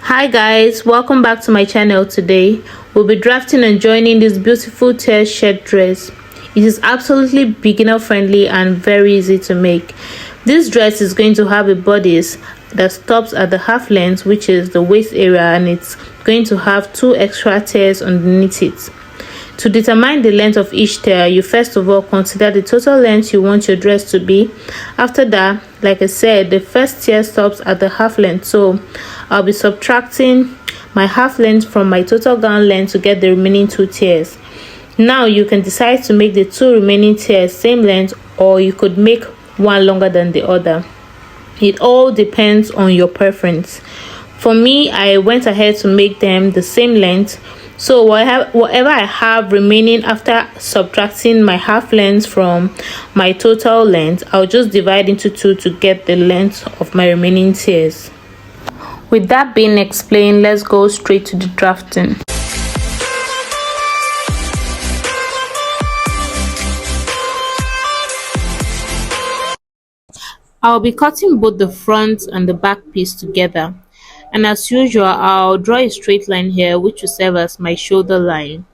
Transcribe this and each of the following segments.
Hi guys, welcome back to my channel. Today we'll be drafting and joining this beautiful tear shirt dress. It is absolutely beginner friendly and very easy to make. This dress is going to have a bodice that stops at the half length, which is the waist area, and it's going to have two extra tears underneath it. To determine the length of each tear, you first of all consider the total length you want your dress to be. After that, like I said, the first tear stops at the half length, so I'll be subtracting my half length from my total gown length to get the remaining two tears. Now you can decide to make the two remaining tears same length, or you could make one longer than the other. It all depends on your preference. For me, I went ahead to make them the same length. So whatever I have remaining after subtracting my half length from my total length, I'll just divide into two to get the length of my remaining tears. With that being explained, let's go straight to the drafting. I'll be cutting both the front and the back piece together. And as usual, I'll draw a straight line here which will serve as my shoulder line.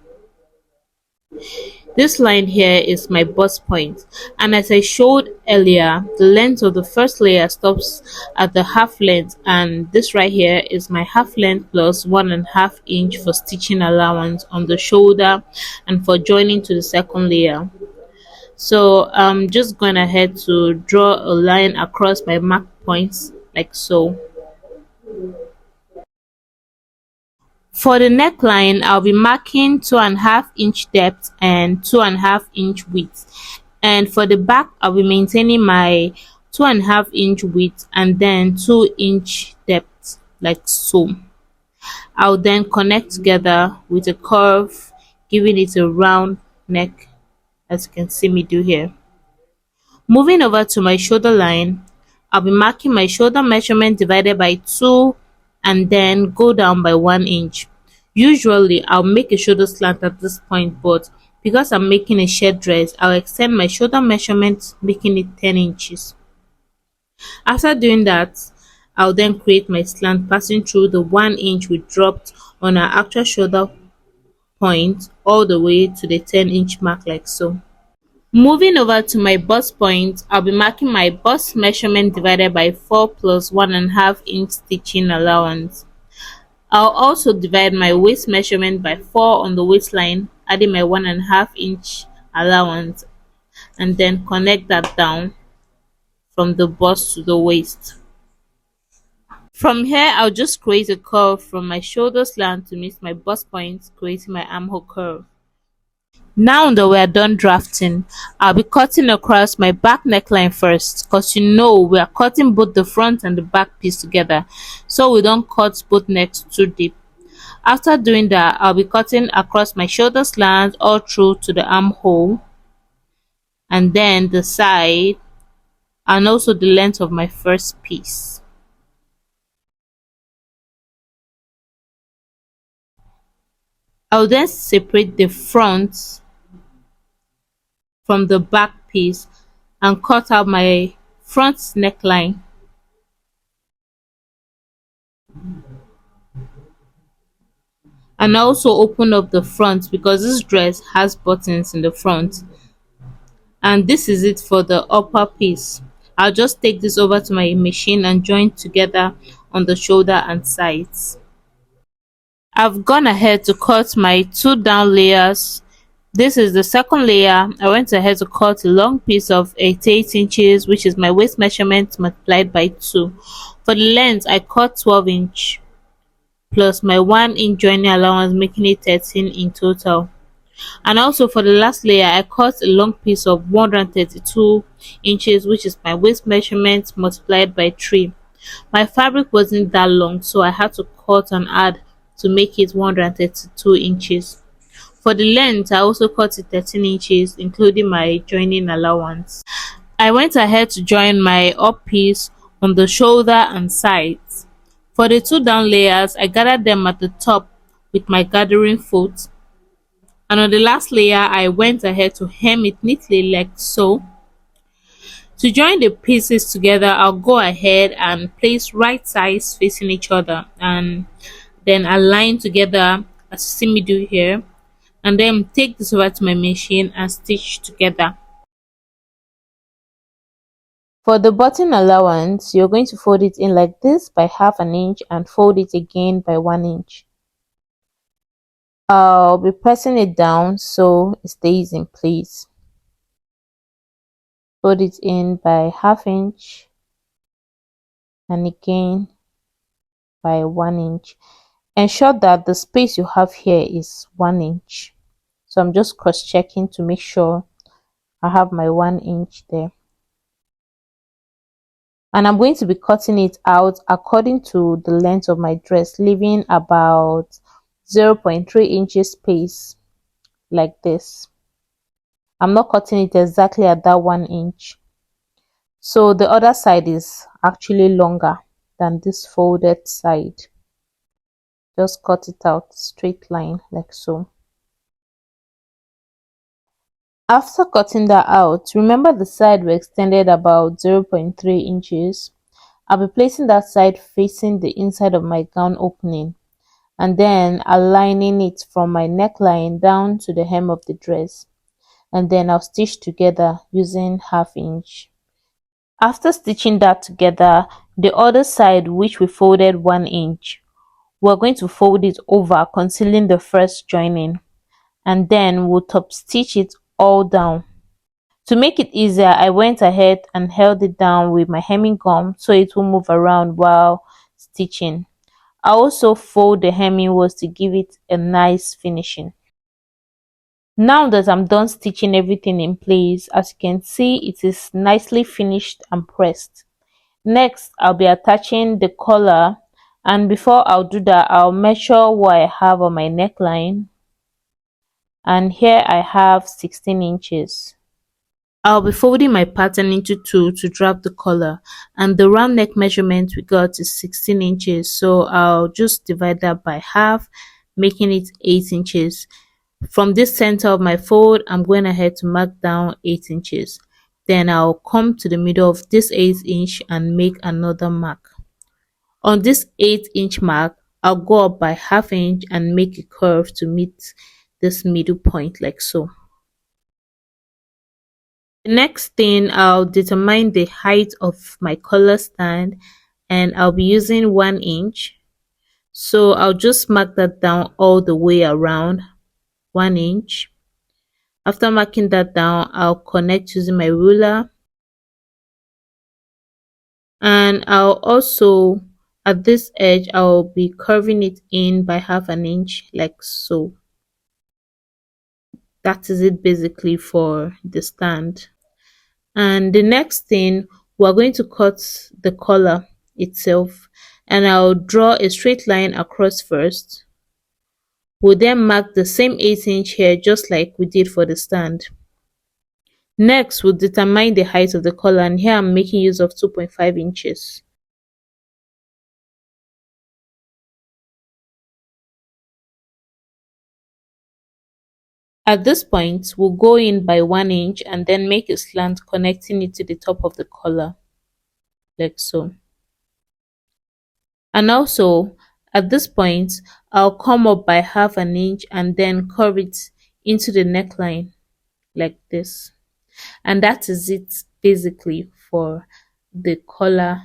This line here is my bust point, and as I showed earlier, the length of the first layer stops at the half length, and this right here is my half length plus 1.5 inch for stitching allowance on the shoulder and for joining to the second layer. So I'm just going ahead to draw a line across my mark points like so. For the neckline, I'll be marking 2.5 inch depth and 2.5 inch width. And for the back, I'll be maintaining my 2.5 inch width and then 2 inch depth like so. I'll then connect together with a curve, giving it a round neck, as you can see me do here. Moving over to my shoulder line, I'll be marking my shoulder measurement divided by 2 and then go down by 1 inch. Usually I'll make a shoulder slant at this point, but because I'm making a shirt dress, I'll extend my shoulder measurement, making it 10 inches. After doing that, I'll then create my slant passing through the 1 inch we dropped on our actual shoulder point all the way to the 10-inch mark like so. Moving over to my bust point, I'll be marking my bust measurement divided by 4 plus 1.5 inch stitching allowance. I'll also divide my waist measurement by 4 on the waistline, adding my 1.5 inch allowance, and then connect that down from the bust to the waist. From here, I'll just create a curve from my shoulder slant to meet my bust point, creating my armhole curve. Now that we are done drafting, I'll be cutting across my back neckline first, because we are cutting both the front and the back piece together, so we don't cut both necks too deep. After doing that, I'll be cutting across my shoulder slant all through to the armhole, and then the side, and also the length of my first piece. I'll then separate the front from the back piece and cut out my front neckline. And also open up the front because this dress has buttons in the front. And this is it for the upper piece. I'll just take this over to my machine and join together on the shoulder and sides. I've gone ahead to cut my 2 down layers. This is the second layer. I went ahead to cut a long piece of 88 inches, which is my waist measurement multiplied by 2. For the length, I cut 12 inch plus my 1 inch joining allowance, making it 13 in total. And also for the last layer, I cut a long piece of 132 inches, which is my waist measurement multiplied by 3. My fabric wasn't that long, so I had to cut and add to make it 132 inches. For the length, I also cut it 13 inches, including my joining allowance. I went ahead to join my up piece on the shoulder and sides. For the 2 down layers, I gathered them at the top with my gathering foot. And on the last layer, I went ahead to hem it neatly like so. To join the pieces together, I'll go ahead and place right sides facing each other and then align together as you see me do here, and then take this over to my machine and stitch together. For the button allowance, you're going to fold it in like this by half an inch and fold it again by 1 inch. I'll be pressing it down so it stays in place. Fold it in by half inch and again by 1 inch. Ensure that the space you have here is 1 inch. So I'm just cross checking to make sure I have my 1 inch there. And I'm going to be cutting it out according to the length of my dress, leaving about 0.3 inches space like this. I'm not cutting it exactly at that 1 inch. So the other side is actually longer than this folded side. Just cut it out straight line like so. After cutting that out, remember the side we extended about 0.3 inches. I'll be placing that side facing the inside of my gown opening and then aligning it from my neckline down to the hem of the dress, and then I'll stitch together using half inch. After stitching that together, the other side which we folded 1 inch, we're going to fold it over, concealing the first joining, and then we'll top stitch it all down. To make it easier, I went ahead and held it down with my hemming gum so it will move around while stitching. I also fold the hemming was to give it a nice finishing. Now that I'm done stitching everything in place, as you can see, it is nicely finished and pressed. Next, I'll be attaching the collar, and before I'll do that, I'll measure what I have on my neckline, and here I have 16 inches. I'll be folding my pattern into two to drop the collar, and the round neck measurement we got is 16 inches, so I'll just divide that by half, making it 8 inches. From this center of my fold, I'm going ahead to mark down 8 inches. Then I'll come to the middle of this 8 inch and make another mark. On this 8 inch mark, I'll go up by half inch and make a curve to meet this middle point like so. The next thing, I'll determine the height of my collar stand, and I'll be using 1 inch. So I'll just mark that down all the way around 1 inch. After marking that down, I'll connect using my ruler, and I'll also at this edge I'll be curving it in by half an inch like so. That is it basically for the stand. And the next thing, we're going to cut the collar itself, and I'll draw a straight line across first. We'll then mark the same 8 inch here just like we did for the stand. Next, we'll determine the height of the collar, and here I'm making use of 2.5 inches. At this point, we'll go in by 1 inch and then make a slant connecting it to the top of the collar, like so. And also, at this point, I'll come up by half an inch and then curve it into the neckline, like this. And that is it basically for the collar.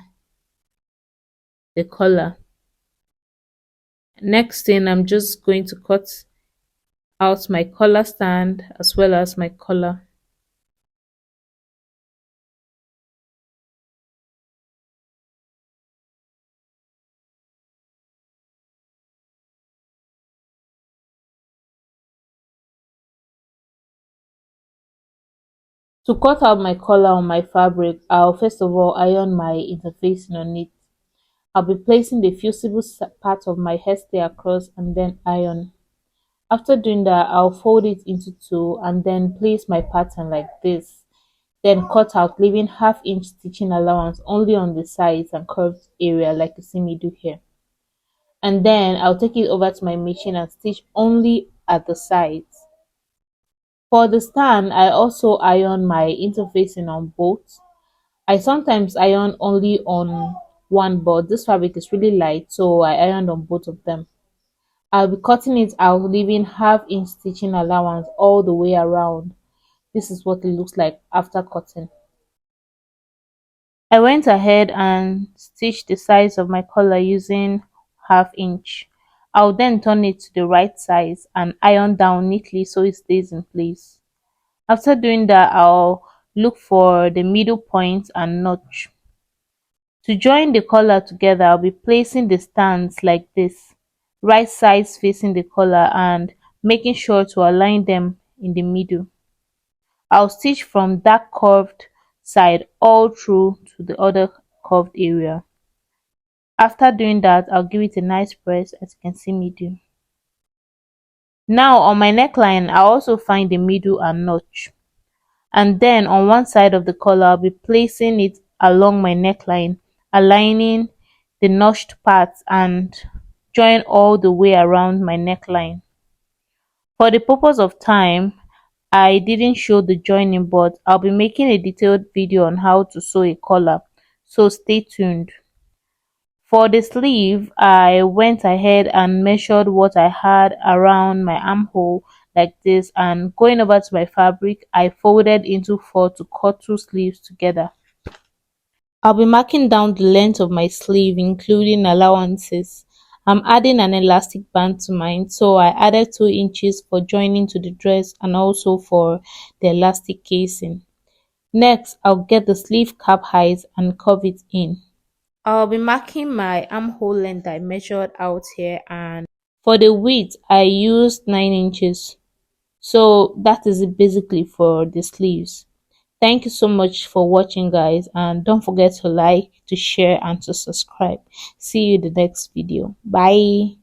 Next thing, I'm just going to cut out my collar stand as well as my collar. To cut out my collar on my fabric, I'll first of all iron my interfacing on it. I'll be placing the fusible part of my hairstay across and then iron. After doing that, I'll fold it into two and then place my pattern like this. Then cut out, leaving half-inch stitching allowance only on the sides and curved area like you see me do here. And then I'll take it over to my machine and stitch only at the sides. For the stand, I also iron my interfacing on both. I sometimes iron only on one, but this fabric is really light, so I ironed on both of them. I'll be cutting it out, leaving half-inch stitching allowance all the way around. This is what it looks like after cutting. I went ahead and stitched the size of my collar using half-inch. I'll then turn it to the right size and iron down neatly so it stays in place. After doing that, I'll look for the middle point and notch. To join the collar together, I'll be placing the stands like this, right sides facing the collar and making sure to align them in the middle. I'll stitch from that curved side all through to the other curved area. After doing that, I'll give it a nice press as you can see me do. Now on my neckline, I'll also find the middle and notch. And then on one side of the collar, I'll be placing it along my neckline, aligning the notched parts and join all the way around my neckline. For the purpose of time, I didn't show the joining, but I'll be making a detailed video on how to sew a collar, so stay tuned. For the sleeve, I went ahead and measured what I had around my armhole like this, and going over to my fabric, I folded into four to cut two sleeves together. I'll be marking down the length of my sleeve including allowances. I'm adding an elastic band to mine, so I added 2 inches for joining to the dress and also for the elastic casing. Next, I'll get the sleeve cap height and curve it in. I'll be marking my armhole length I measured out here, and for the width I used 9 inches. So that is it basically for the sleeves. Thank you so much for watching, guys, and don't forget to like, to share and to subscribe. See you in the next video. Bye.